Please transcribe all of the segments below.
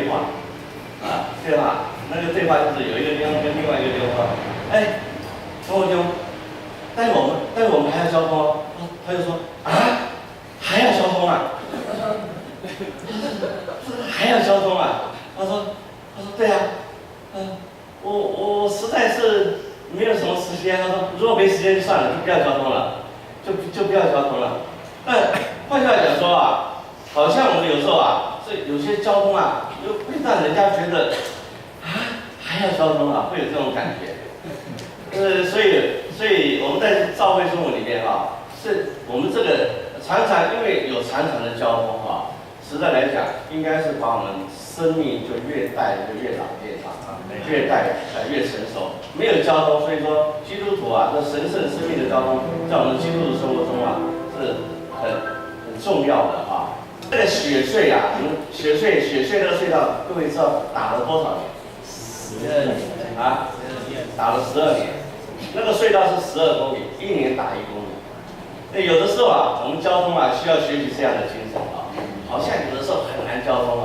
对话，对话，那个对话就是有一个地方跟另外一个地方说，哎，陈国兄，待会我们还要交通哦，他就说啊，还要交通啊，还要交通啊，他说对啊，我实在是没有什么时间，他说如果没时间就算了，就不要交通了，就不要交通了。那换句话讲说啊，好像我们有时候啊，这有些交通啊，会让人家觉得还要交通啊，会有这种感觉。所以我们在教会生活里面是我们这个常常因为有常常的交通实在来讲，应该是把我们生命就越带就越长越长越带越成熟。没有交通，所以说基督徒这神圣生命的交通，在我们基督徒生活中是很重要的这个雪隧雪隧那个隧道，各位知道打了多少年？12年打了12年。那个隧道是12公里，1年打1公里。那有的时候我们交通需要学习这样的精神好像有的时候很难交通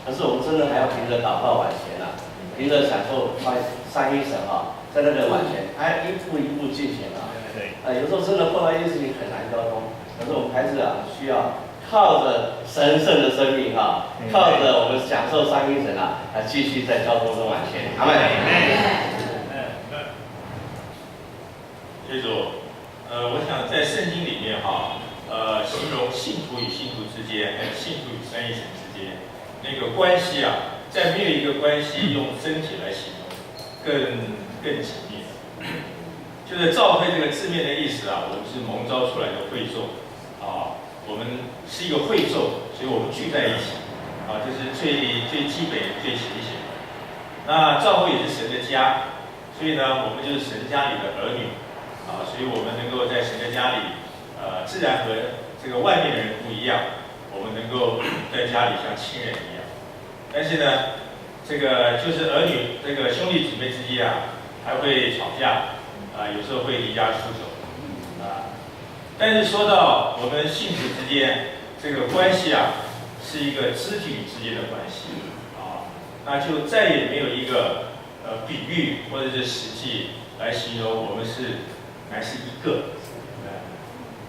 可是我们真的还要凭着祷告往前凭着享受三一神在那个往前，一步一步进行有时候真的碰到一件事情很难交通，可是我们还是需要靠着神圣的生命靠着我们享受三一神继续在交通中往前。阿们。谢主，我想在圣经里面形容信徒与信徒之间，还有信徒与三一神之间那个关系在没有一个关系用身体来形容更紧密。就是教会这个字面的意思我们是蒙召出来的会众我们是一个会众，所以我们聚在一起这是最基本最浅显的。那教会也是神的家，所以呢，我们就是神家里的儿女所以我们能够在神的家里自然和这个外面的人不一样，我们能够在家里像亲人一样。但是呢，这个就是儿女这个兄弟姊妹之间还会吵架有时候会离家出走但是说到我们信徒之间这个关系是一个肢体之间的关系那就再也没有一个比喻或者是实际来形容我们乃是一个。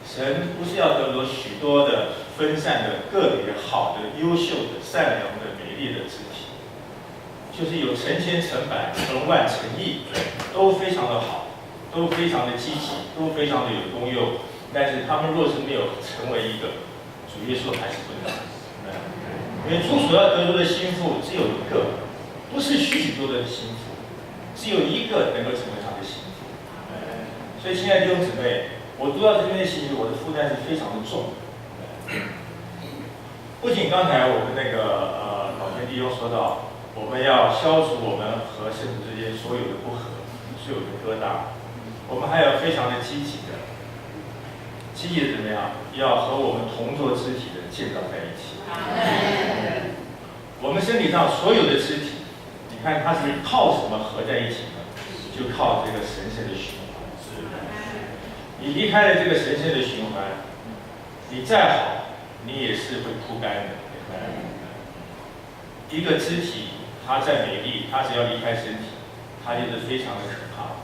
神不是要得着许多的分散的个别好的优秀的善良的美丽的肢体，就是有成千成百成万成亿都非常的好，都非常的积极，都非常的有功用，但是他们若是没有成为一个，主耶稣还是不能。因为主所要得着的心腹只有一个，不是许多的心腹，只有一个能够成为他的心腹。所以，亲爱的弟兄姊妹，我读到这边的信息，我的负担是非常的重。不仅刚才我们那个老天弟兄说到，我们要消除我们和圣徒之间所有的不和、所有的疙瘩，我们还要非常的积极的怎么样？要和我们同作肢体的建造在一起。我们身体上所有的肢体，你看它是靠什么合在一起呢？就靠这个神圣的循环。你离开了这个神圣的循环，你再好，你也是会枯干的。一个肢体，它再美丽，它只要离开身体，它就是非常的可怕。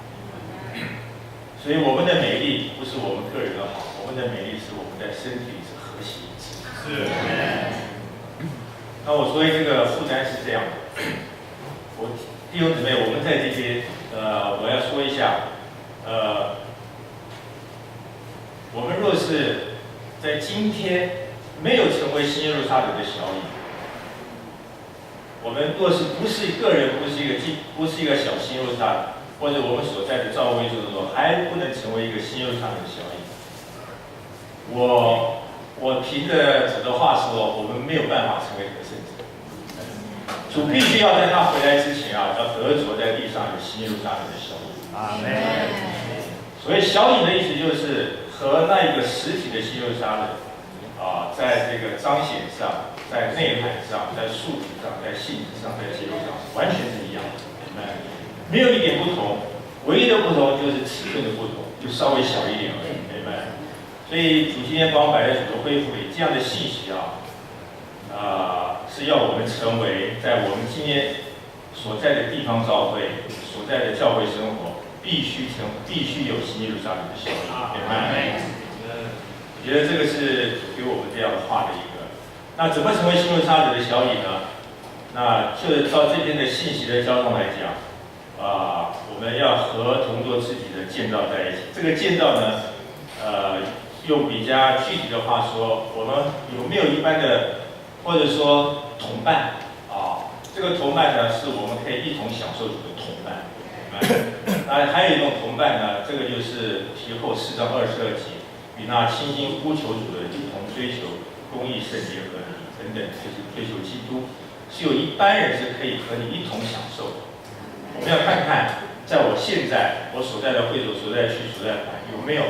所以我们的美丽不是我们个人的好，我们的美丽是我们在身体里是和谐一致。是。那我所以这个负担是这样的。弟兄姊妹，我们在这边，我要说一下，我们若是在今天没有成为新耶路撒冷的小乙，我们若是不是个人，不是一个小新耶路撒冷，或者我们所在的教会就是说还不能成为一个新耶路撒冷的小乙，我凭着主的话说，我们没有办法成为得胜者。主必须要在他回来之前要得着在地上有新耶路撒冷的小乙。阿门。所以小乙的意思就是和那一个实体的新耶路撒冷在这个彰显上，在内涵上，在素质上，在性质上，在结构上，完全是一样的。没有一点不同，唯一的不同就是尺寸的不同，就稍微小一点而已。明白？所以主今天把我摆在主的恢复里，这样的信息是要我们成为在我们今天所在的地方教会、所在的教会生活，必须有新耶路撒冷的效应，明白？我觉得这个是给我们这样画的一个。那怎么成为新耶路撒冷的小影呢？那就照这边的信息的交通来讲，我们要和同作肢体的建造在一起。这个建造呢，用比较具体的话说，我们有没有一般的，或者说同伴啊？这个同伴呢，是我们可以一同享受主的同伴。那还有一种同伴呢，这个就是提后4章22节，与那倾心呼求主的一同追求公义、圣洁和理等等，就是追求基督。是有一般人是可以和你一同享受的。我们要看看，在我现在我所在的会所、所在区、所在团有没有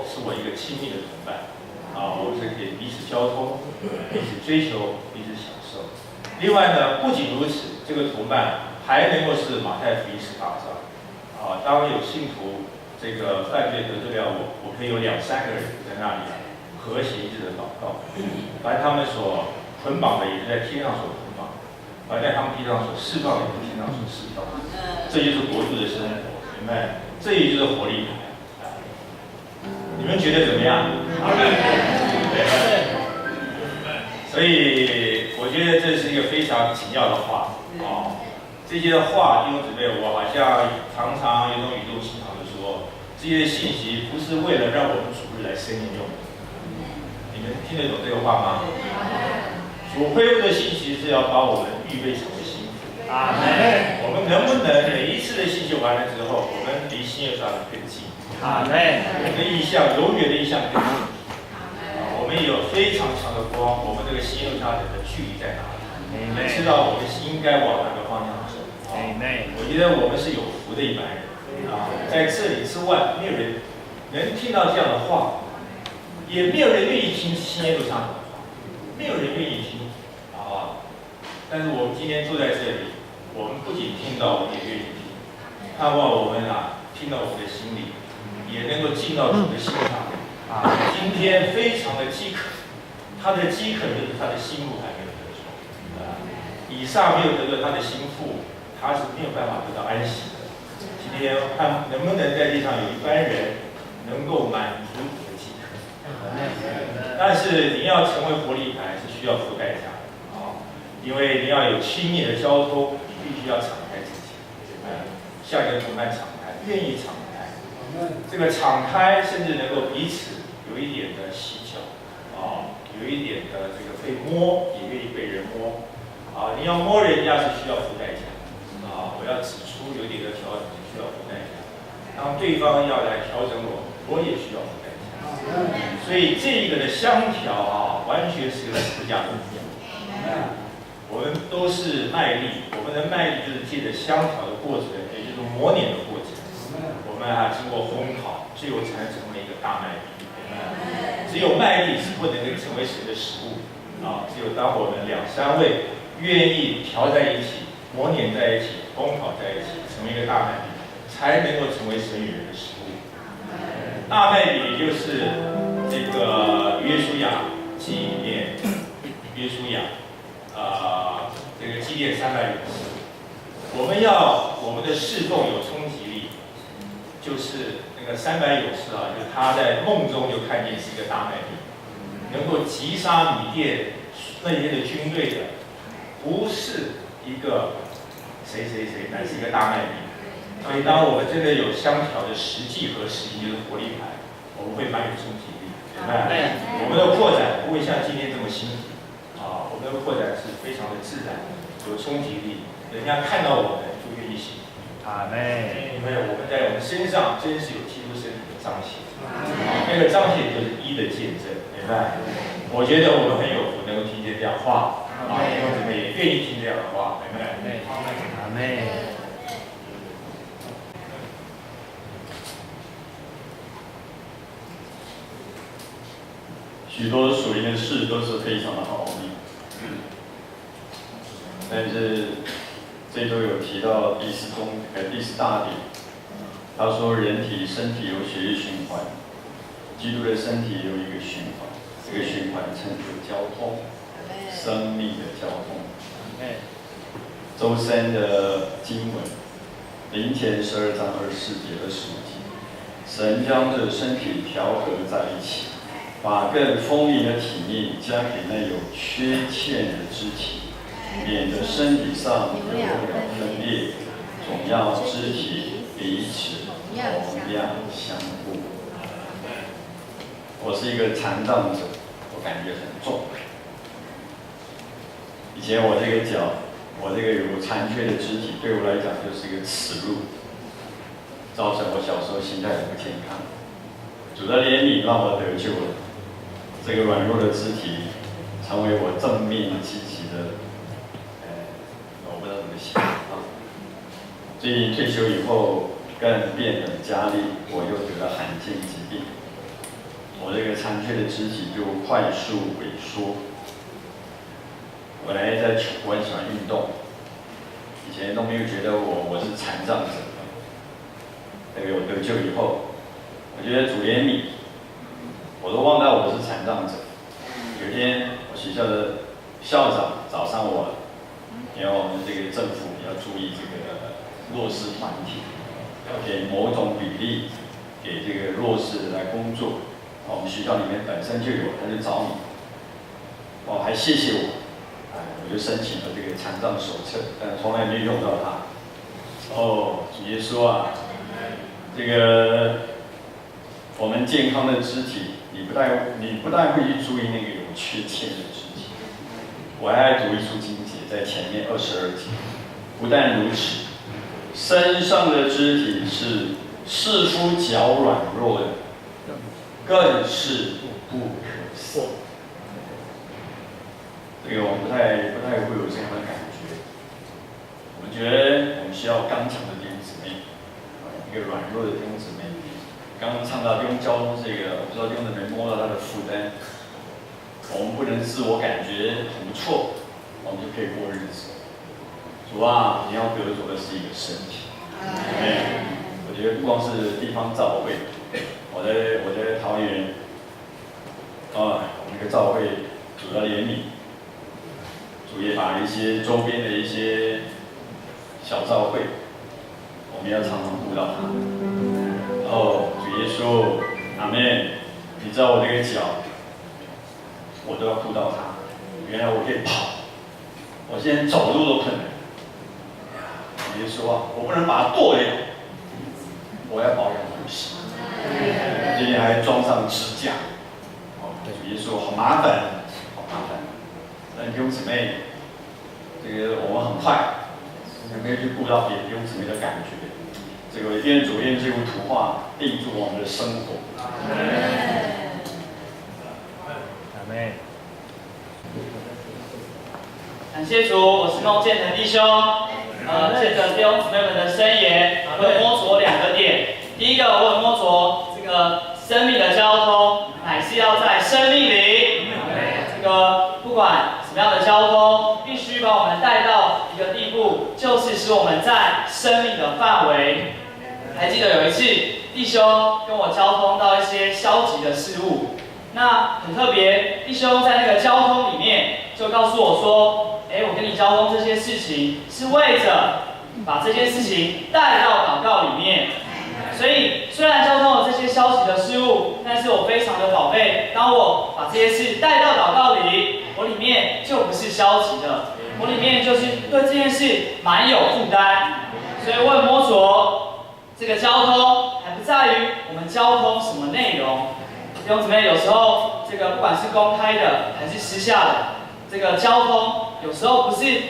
是我一个亲密的同伴我们是可以彼此交通、彼此追求、彼此享受。另外呢，不仅如此，这个同伴还能够是马太福音18章当有信徒这个犯罪得罪了我可以有2、3个人在那里和谐一致的祷告，把他们所捆绑的也是在天上所捆绑，而在他们地上所释放的也是天上所释放。这就是国度的生活，明白？这也就是活力牌。你们觉得怎么样？所以我觉得这是一个非常紧要的话这些话弟兄姊妹，我好像常常有种语重心长的说，这些信息不是为了让我们主日来生应用的。你们听得懂这个话吗？主恢复的信息是要把我们预备成为新妇。我们能不能每一次的信息完了之后，我们离新耶路撒冷更近？我们的意向，永远的意向更近。我们有非常强的光，我们这个新耶路撒冷的距离在哪里？我们知道我们是应该往哪个方向走。我觉得我们是有福的一般人在这里之外，没有人能听到这样的话，也没有人愿意听新耶路撒冷的话，没有人愿意听但是我们今天坐在这里，我们不仅听到，我们也愿意听。盼望我们听到我们的心里，也能够进到主的心上。今天非常的饥渴，他的饥渴就是他的心腹还没有得着。以撒没有得到他的心腹，他是没有办法得到安息的。今天看能不能在地上有一般人能够满足你的饥渴。但是你要成为活力牌是需要付代价的因为你要有亲密的交通，你必须要敞开自己，向你的同伴敞开，愿意敞开。这个敞开甚至能够彼此有一点的洗脚有一点的这个被摸，也愿意被人摸你要摸人家是需要付代价我要指出有一点的调整需要付代价。当对方要来调整我也需要付代价。所以这个的相调完全是个十字架的力量。我们都是卖力，我们的卖力就是借着相调的过程，也就是磨碾的过程。我们经过烘烤，最后才能成为一个大麦粒。只有麦粒是不能够成为神的食物只有当我们2、3位愿意调在一起、磨碾在一起、烘烤在一起，成为一个大麦粒，才能够成为神与人的食物。大麦粒也就是这个约书亚记里面，约书亚这个祭奠300勇士，我们的侍奉有冲击力，就是那个300勇士就是他在梦中就看见是一个大麦粒，能够击杀米甸那些的军队的，不是一个谁，乃是一个大麦粒。所以当我们真的有相调的实际和实行，就是活力牌，我们会蛮有冲击力，明白？我们的扩展不会像今天这么辛苦。我们的扩展是非常的自然，有冲击力，人家看到我们就愿意信。因为我们在我们身上真是有基督身体的彰显，那个彰显就是一的见证，明白？我觉得我们很有福，能够听见这样话弟兄姊妹也愿意听这样的话，明白？阿妹。许多属灵的事都是非常的奥秘，但是这周有提到第4大点，他说身体有血液循环，基督的身体有一个循环，这个循环称作交通。生命的交通。周三的经文，林前12章24节25节，神将这身体调和在一起，把更丰盈的体面加给那有缺陷的肢体，免得身体上有不了分裂，总要肢体彼此同样相互。我是一个残障者，我感觉很重。以前我这个脚，我这个有残缺的肢体，对我来讲就是一个耻辱，造成我小时候心态很不健康。主的怜悯让我得救了，这个软弱的肢体成为我正面积极的，我不知道怎么写啊。最近退休以后更变本加厉，我又得了罕见疾病，我这个残缺的肢体就快速萎缩。本来我很喜欢运动，以前都没有觉得我是残障者。那个我得救以后，我觉得主怜悯，我都忘掉我是残障者。有一天，我学校的校长找上我，然后我们这个政府要注意这个弱势团体，要给某种比例给这个弱势的来工作。我们学校里面本身就有，他就找你，还谢谢我。我就申请了这个残障手册，但从来没有用到它。主耶稣啊，这个我们健康的肢体，你不但会去注意那个有缺陷的肢体。我还读一处经节，在前面22节。不但如此，身上的肢体是似乎较软弱的，更是不可思议。这个我们不太会有这样的感觉。我们觉得我们需要刚强的弟兄姊妹，一个软弱的弟兄姊妹。刚刚唱到弟兄交通这个，我不知道弟兄姊妹摸到他的负担。我们不能自我感觉很不错，我们就可以过日子。主啊，你要得着的是一个身体。我觉得不光是地方教会，我在桃园，我们那个教会主要怜悯。主也把一些周边的一些小教会，我们要常常顾到它。主耶稣，阿们。你知道我这个脚，我都要顾到它。原来我可以跑，我现在走路都困难。主耶稣啊，我不能把它剁掉，我要保养呼吸。今天还装上支架。主耶稣，好麻烦，好麻烦。弟兄姊妹，这个我们很快，有没有去顾到别弟兄姊妹的感觉？这个愿主愿这幅图画定住我们的生活。阿门。感谢主，我是孟建成弟兄。借着弟兄姊妹们的申言，我会摸着2个点。第一个，我会摸着这个生命的交通，乃是要在生命里。这个不管什么样的交通，必须把我们带到一个地步，就是使我们在生命的范围。还记得有一次，弟兄跟我交通到一些消极的事物，那很特别，弟兄在那个交通里面就告诉我说，我跟你交通这些事情，是为着把这件事情带到祷告里面。所以虽然交通了这些消极的事物，但是我非常的宝贝，当我把这些事带到祷告里，我里面就不是消极的，我里面就是对这件事蛮有负担。所以我很摸着这个交通，还不在于我们交通什么内容。弟兄姊妹，有时候这个不管是公开的还是私下的，这个交通有时候不是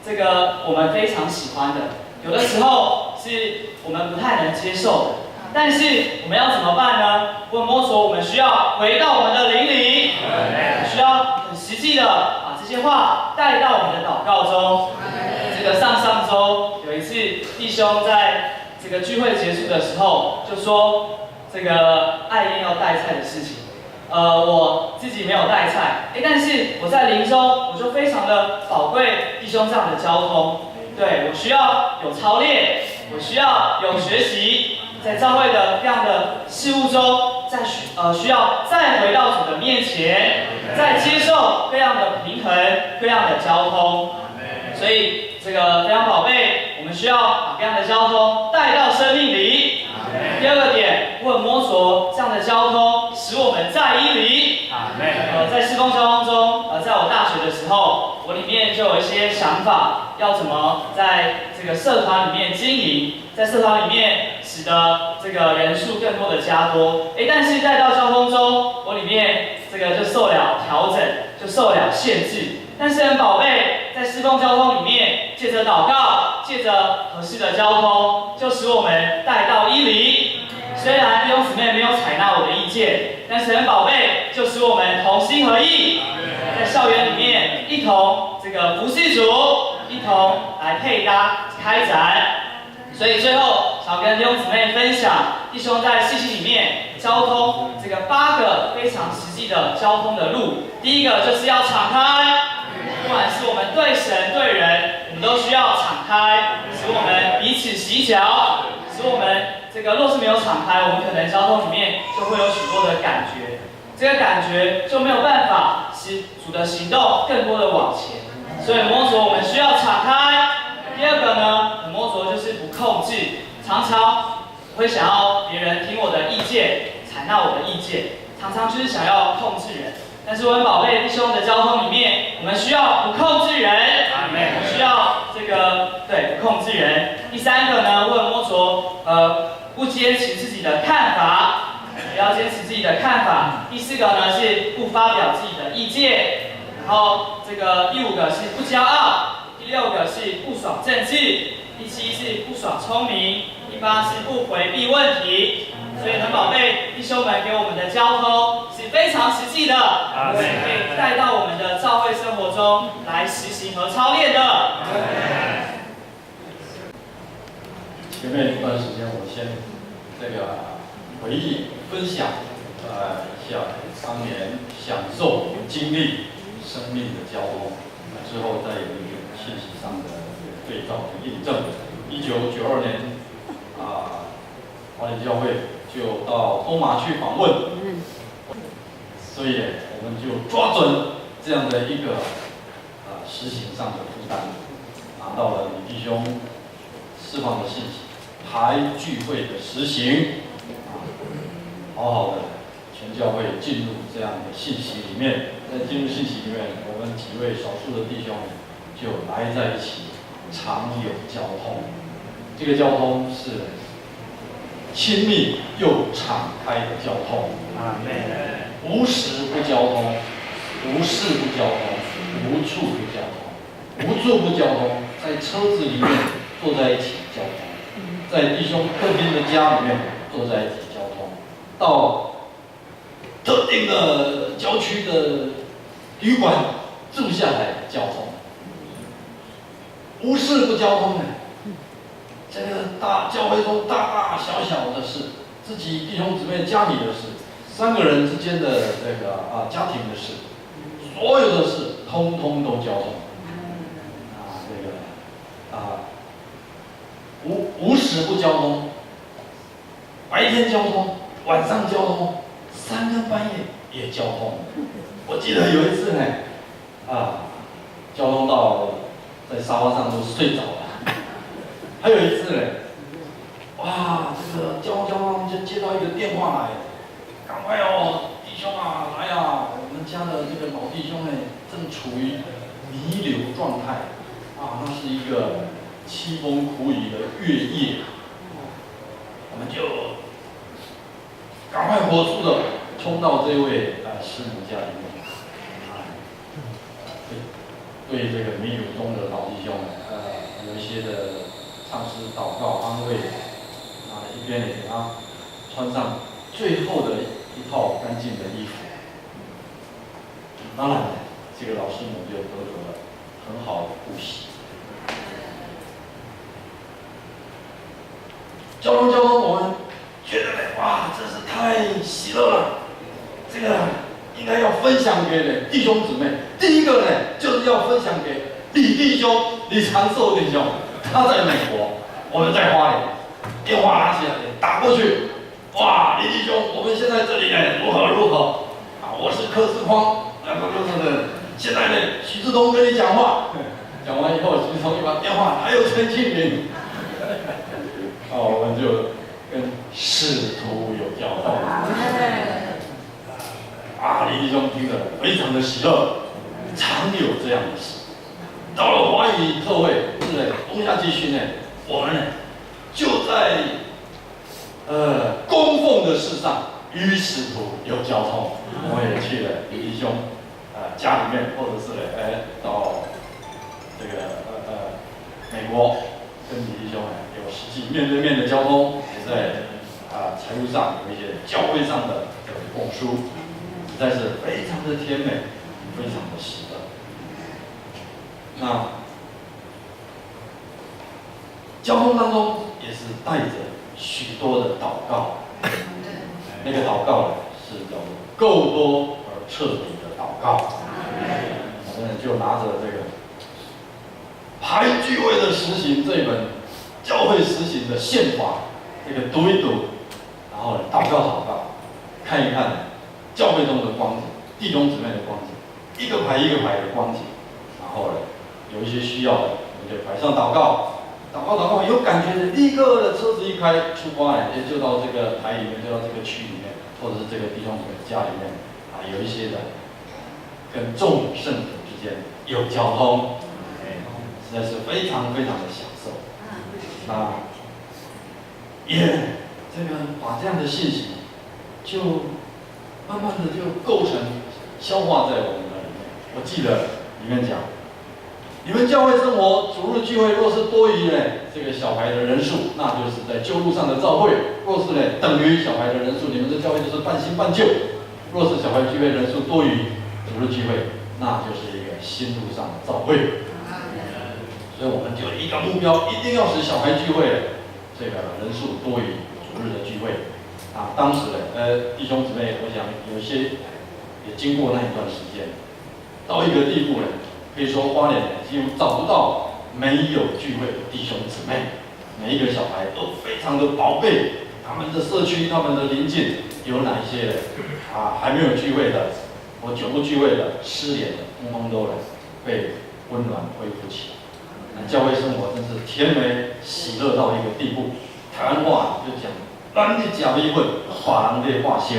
这个我们非常喜欢的，有的时候是我们不太能接受的。但是我们要怎么办呢？我摸索，我们需要回到我们的灵里，需要很实际的把这些话带到我们的祷告中。这个上周有一次，弟兄在这个聚会结束的时候就说，这个爱宴要带菜的事情。我自己没有带菜，但是我在灵中，我就非常的宝贵弟兄这样的交通。对，我需要有操练，我需要有学习，在教会的各样的事物中，需要再回到主的面前，再接受各样的平衡、各样的交通。所以这个非常宝贝，我们需要把各样的交通带到生命里。第二个点，问摸索这样的交通，使我们在一里。在事工交通中，在我大学的时候，我里面就有一些想法，要怎么在这个社团里面经营，在社团里面使得这个人数更多的加多。但是带到交通中，我里面这个就受了调整，就受了限制。但是很宝贝，在事工交通里面，借着祷告，借着合适的交通，就使我们带到一里。虽然弟兄姊妹没有采纳我的意见，但是很宝贝，就使我们同心合意，在校园里面一同这个服侍主，一同来配搭开展。所以最后想跟弟兄姊妹分享，弟兄在信息里面交通这个8个非常实际的交通的路。第一个就是要敞开，不管是我们对神对人，我们都需要敞开，使我们彼此洗脚，使我们这个若是没有敞开，我们可能交通里面就会有许多的感觉，这个感觉就没有办法使主的行动更多的往前。所以摸索我们需要敞开。第二个呢，摸索就是不控制，常常会想要别人听我的意见，采纳我的意见，常常就是想要控制人。但是我们宝贝弟兄的交通里面，我们需要不控制人，我们需要这个不控制人。第三个呢，问摸索不坚持自己的看法，不要坚持自己的看法。第4个呢是不发表自己的意见，然后这个第5个是不骄傲，第6个是不爽政治，第7是不爽聪明，第8是不回避问题。所以很宝贝弟兄们给我们的交通是非常实际的，可以带到我们的教会生活中来实行和操练的。前面一段时间，我先这个回忆分享一下当年享受经历生命的交通，之后再有一个信息上的对照和印证。1992年华联教会就到东马去访问，所以我们就抓准这样的一个实行上的负担，拿到了李弟兄释放的信息，还聚会的实行，好好的全教会进入这样的信息里面。在进入信息里面，我们几位少数的弟兄就来在一起，常有交通。这个交通是亲密又敞开的交通，无时不交通，无事不交通，无处不交通，无处不交通。在车子里面坐在一起交通，在弟兄客厅的家里面坐在一起交通，到特定的郊区的旅馆住下来交通，无事不交通的。这个大教会中大大小小的事，自己弟兄姊妹家里的事，3个人之间的这个家庭的事，所有的事通通都交通。无时不交通，白天交通，晚上交通，3更半夜也交通。我记得有一次呢，交通到在沙发上都睡着了。还有一次呢，哇，这个交通就接到一个电话来，赶快哦，弟兄来我们家的这个老弟兄呢，正处于弥留状态，那是一个凄风苦雨的月夜，我们就赶快火速的冲到这位师母家里面，对这个弥留中的老弟兄，有一些的唱诗、祷告、安慰，一边也给他穿上最后的一套干净的衣服。当然，这个老师母就得了很好的呼吸。交通，我们觉得哇，真是太喜乐了。这个应该要分享给弟兄姊妹。第一个呢，就是要分享给李弟兄、李长寿弟兄。他在美国，我们在花莲。电话拿起来打过去，哇，李弟兄，我们现在这里呢如何如何啊？我是柯志匡，现在呢许志东跟你讲话，讲完以后，许志东一把电话，还有陈庆林，我们就跟使徒有交通。李弟兄听着非常的喜乐，常有这样的事。到了华语特会，东亚集训呢，我们呢就在供奉的事上与使徒有交通。我们也去了李弟兄家里面，或者是到这个美国，跟李弟兄有实际面对面的交通，也在财务上有一些教会上的这个供书。实在是非常的甜美，非常的喜乐。那交通当中也是带着许多的祷告，那个祷告呢是叫做够多而彻底的祷告。我们就拿着这个《排聚会的实行》这本教会实行的宪法，这个读一读，然后祷告，看一看。教会中的光景，弟兄姊妹的光景，一个排一个排的光景，然后呢，有一些需要的，我们就排上祷告，有感觉的，立刻的车子一开出发也就到这个台里面，就到这个区里面，或者是这个弟兄姊妹家里面有一些的跟众圣徒之间有交通，实在是非常非常的享受。那这个把这样的信息就慢慢的就构成消化在我们的里面。我记得里面讲，你们教会生活主日聚会若是多于这个小孩的人数，那就是在旧路上的召会；若是等于小孩的人数，你们的教会就是半新半旧。若是小孩聚会人数多于主日聚会，那就是一个新路上的召会。所以我们就一个目标，一定要使小孩聚会这个人数多于主日的聚会。当时弟兄姊妹，我想有些也经过那一段时间，到一个地步可以说花莲几乎找不到没有聚会的弟兄姊妹，每一个小孩都非常的宝贝他们的社区、他们的邻近有哪一些还没有聚会的，或久不聚会的、失联的，通通都被温暖恢复起来。教会生活真是甜美喜乐到一个地步。台湾话就讲。咱的假米粉，华人的化修。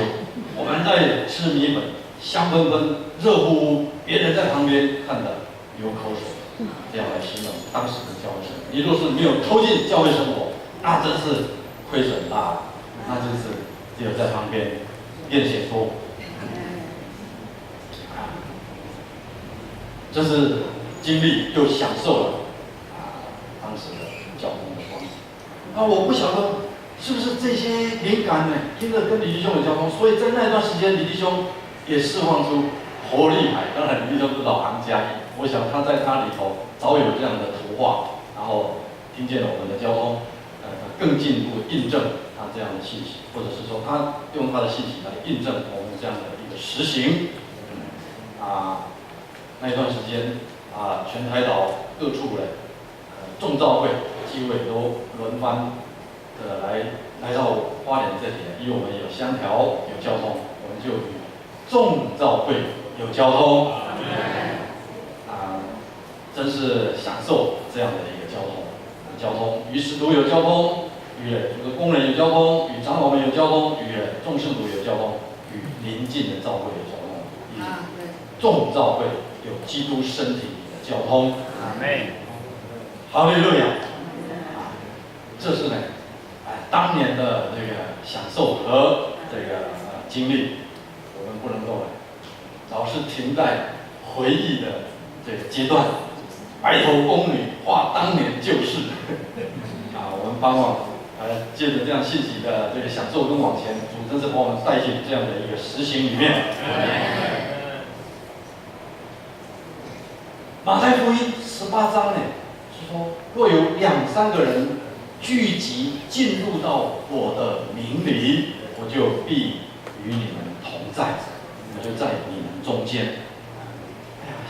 我们在吃米粉，香喷喷、热乎乎，别人在旁边看得流口水，这样来形容当时的教会生活。你若是没有投进教会生活，那真是亏损大了，那就是只有在旁边练写说，这是经历又享受了当时的教会的光景。我不晓得。是不是这些灵感呢？因着跟李弟兄有交通，所以在那段时间，李弟兄也释放出活力来。当然，李弟兄是老行家，我想他在他里头早有这样的图画，然后听见了我们的交通，更进一步印证他这样的信息，或者是说他用他的信息来印证我们这样的一个实行。那一段时间全台岛各处众召会机会都轮番。来到花莲这里，因为我们有香条有交通，我们就与众召会有交通，真是享受这样的一个交通。交通与使徒有交通，与这个工人有交通，与长老们有交通，与众圣徒有交通，与邻近的召会有交通，与众召会有基督身体的交通。阿们，哈利路亚！这是当年的这个享受和这个经历，我们不能够老是停在回忆的这个阶段，白头宫女话当年旧事我们盼望借着这样信息的这个享受跟往前，主真是把我们带进这样的一个实行里面。马太福音18章是说，若有2、3个人聚集进入到我的名里，我就必与你们同在，我就在你们中间。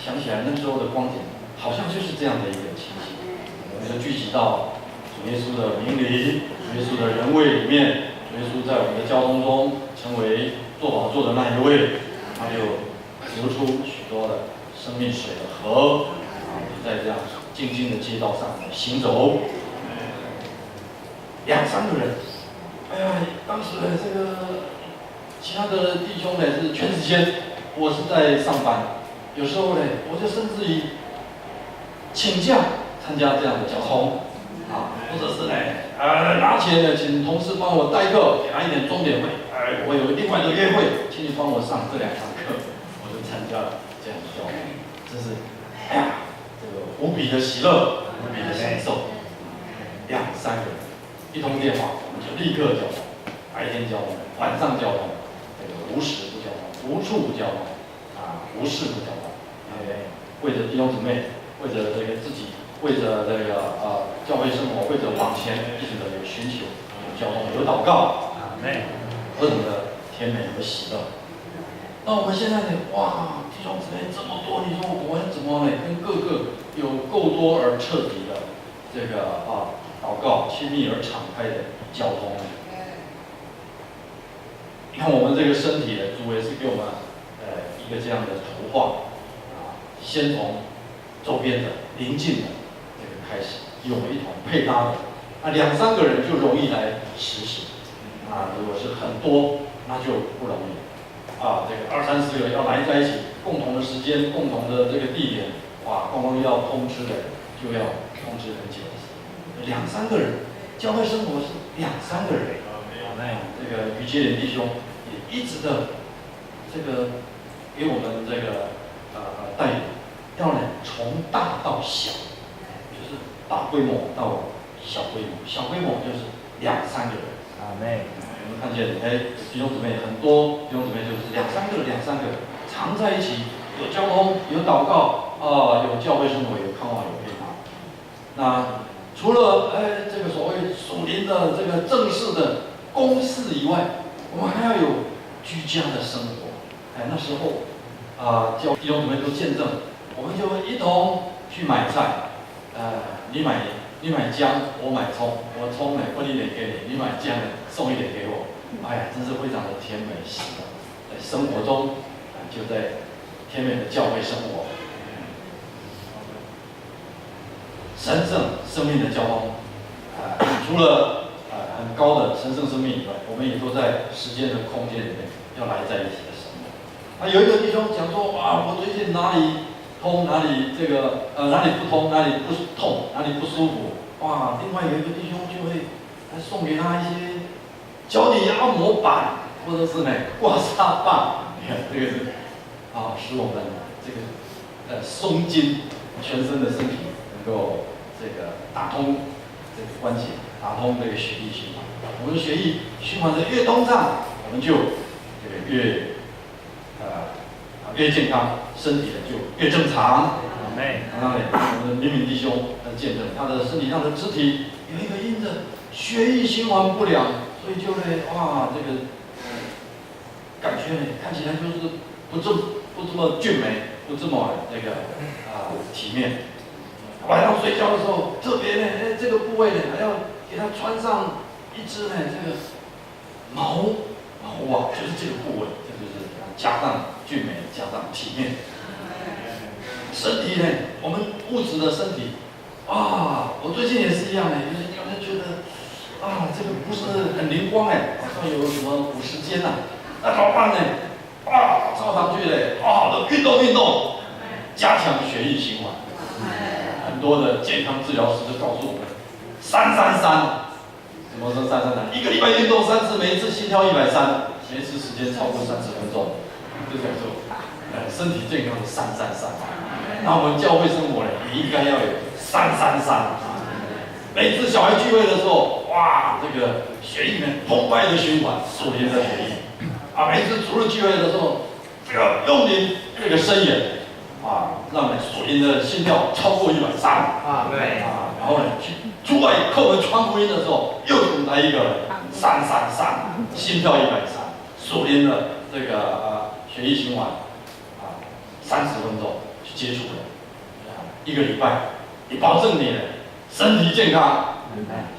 想起来那时候的光景，好像就是这样的一个情形。我们就聚集到主主耶稣的名里，主耶稣的人位里面，主耶稣在我们的交通中成为坐宝座的那一位，他就流出许多的生命水的河，在这样静静的街道上行走。2、3个人，哎呀，当时呢这个其他的弟兄呢是全时间，我是在上班，有时候呢我就甚至于请假参加这样的交通，或者是呢拿钱呢请同事帮我代课，给他一点钟点费，我有另外的约会，请你帮我上这2堂课，我就参加了这样的交通，真是哎呀这个无比的喜乐，无比的享受。2、3个人一通电话，我们就立刻交通，白天交通，晚上交通，这个无时不交通，无处不交通，无事不交通。为着弟兄姊妹，为着这个自己，为着这个教会生活，为着往前一直的有寻求，有交通，有祷告，何等的甜美和喜乐。那我们现在呢？哇，弟兄姊妹这么多，你说我们怎么呢？跟各个有够多而彻底的这个祷告，亲密而敞开的交通呢？你看我们这个身体呢，主也是给我们一个这样的图画先从周边的邻近的这个开始，与我们一同配搭的2、3个人就容易来实行如果是很多，那就不容易这个20、30个要来在一起，共同的时间，共同的这个地点，光光要通知的就要通知很久，2、3个人，教会生活是2、3个人。这个于杰连弟兄也一直的这个给我们这个带领，要呢从大到小，就是大规模到小规模，小规模就是2、3个人。我们看见弟兄姊妹很多，弟兄姊妹就是2、3个常在一起，有交通，有祷告有教会生活，有看望，有配搭。那除了这个所谓属灵的这个正式的公事以外，我们还要有居家的生活。那时候教弟兄姊妹都见证，我们就会一同去买菜。你买姜，我买葱，我葱呢分一点给你，你买姜呢送一点给我。哎呀，真是非常的甜美喜乐。在生活中就在甜美的教会生活，神圣生命的交通除了很高的神圣生命以外，我们也都在时间的空间里面要来在一起的生活。有一个弟兄讲说，我最近哪里通，哪里这个哪里不通，哪里不痛，哪里不舒服，另外有一个弟兄就会送给他一些脚底按摩板，或者是呢刮痧棒。你看这个是使我们这个松筋全身的身体能够这个打通这个关节，打通这个血液循环。我们的血液循环的越通畅，我们就越健康，身体呢就越正常。刚刚呢，我们的明明弟兄见证，他的身体上的肢体有一个因着血液循环不良，所以就呢这个感觉呢看起来就是不这么俊美，不这么这个体面。晚上睡觉的时候，特别呢这个部位呢还要给他穿上一只呢这个毛就是这个部位，这就是加上俊美，加上体面。身体呢，我们物质的身体我最近也是一样的，有人觉得这个不是很灵光好像有什么50肩那怎么办呢？照常去运动，加强血液循环。很多的健康治疗师就告诉我们，333，什么是333？一个礼拜运动3次，每一次心跳130，每一次时间超过30分钟，这叫做身体健康的333。那我们教会生活呢，也应该要有333。每次小孩聚会的时候，这个血液呢澎湃的循环，属灵的血液。每次主日聚会的时候，就要用力这个伸延，让属灵的心跳超过130。然后呢，去出外叩门传福音的时候，又来一个333，心跳130，属灵的这个血液循环30分钟去接触的，1个礼拜，你保证你的身体健康，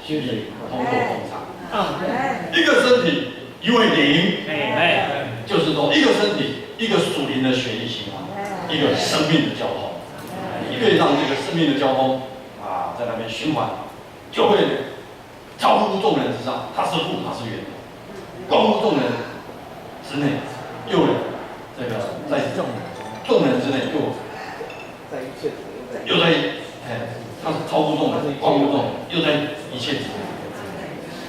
虚里同坐同场。一个身体，一位灵，就是说一个身体，一个属灵的血液循环，一个生命的交通，越让这个生命的交通啊在那边循环，就会超乎众人之上，它是父，它是源头，光乎众人之内，又这个在众人之内又在它是超乎众人，光乎众人，又在一切之内，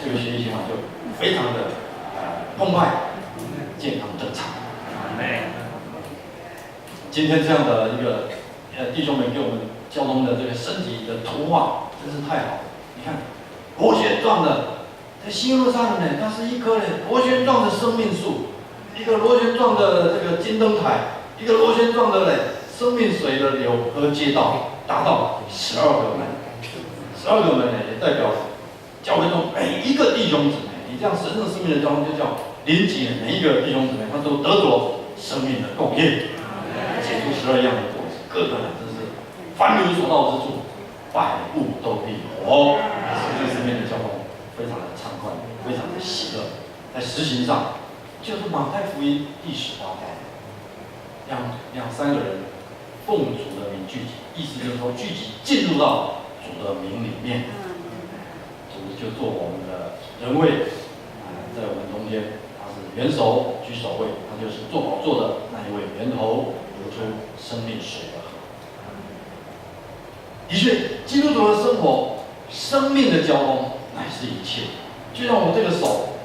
这个血液循环就非常的澎湃、健康正常。今天这样的一个弟兄们给我们交通的这个身体的图画，真是太好了。你看，螺旋状的，在新耶路撒冷呢，它是一棵螺旋状的生命树，一个螺旋状的这个金灯台，一个螺旋状的生命水的流和街道，达到12个门。12个门呢，也代表教会中每一个弟兄姊妹。你这样神圣生命的交通，就叫临己每一个弟兄姊妹，他都得着生命的供应，结出12样的果子，各个人真是凡有所到之处，百物都必活。神圣生命的交通非常的畅快，非常的喜乐。在实行上，就是马太福音第18章，两三个人奉主的名聚集，意思就是说聚集进入到主的名里面，主就做我们的人位。在我们中间，他是元首居首位，他就是做宝座的那一位源头，流出生命水的河。的确，基督徒的生活，生命的交通乃是一切。就像我们这个手，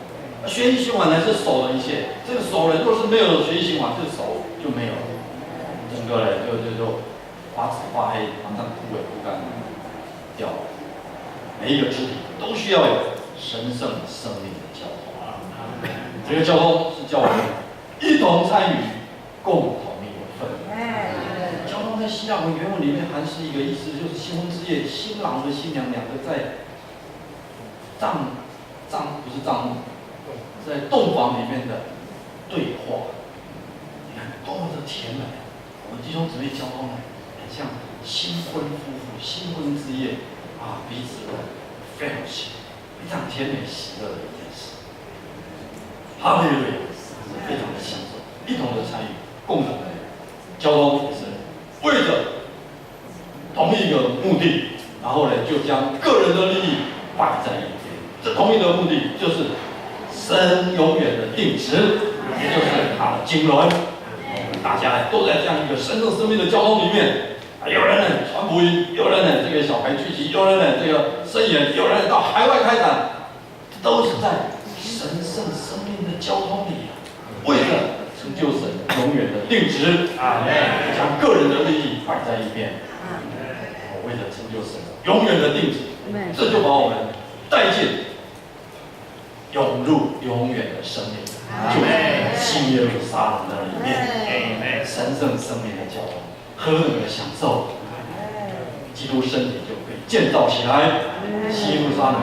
血液循环乃是手的一切。这个手呢，若是没有血液循环，这个手就没有了，整个呢就发紫发黑，马上枯萎不干掉了。每一个肢体都需要有神圣生命的交通。这个交通是叫我们一同参与，共同有份。交通在希腊文原文里面还是一个意思，就是新婚之夜，新郎和新娘两个在不是帐幕，在洞房里面的对话。你看多么的甜美！我们弟兄姊妹交通呢，很像新婚夫妇新婚之夜啊，彼此的 fellowship， 非常甜美喜乐的一件事。哈利路亚，非常的享受，一同的参与，共同的交通也是为着同一个目的，然后呢，就将个人的利益摆在一边。这同一个目的就是神永远的定旨，也就是他的经纶。大家都在这样一个神圣生命的交通里面，有人呢传福音，有人呢这个小孩聚集，有人呢这个申言，有人到海外开展，都是在神圣生命的交通里，为了成就神永远的定旨，将个人的利益摆在一边，为了成就神永远的定旨，这就把我们带进涌入永远的生命，就新耶路撒冷那里面，神圣生命的交通，何等的享受！基督身体就可以建造起来，新耶路撒冷。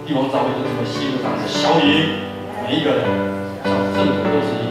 地方教会就这么新耶路撒冷的小营，每一个人像圣徒都是一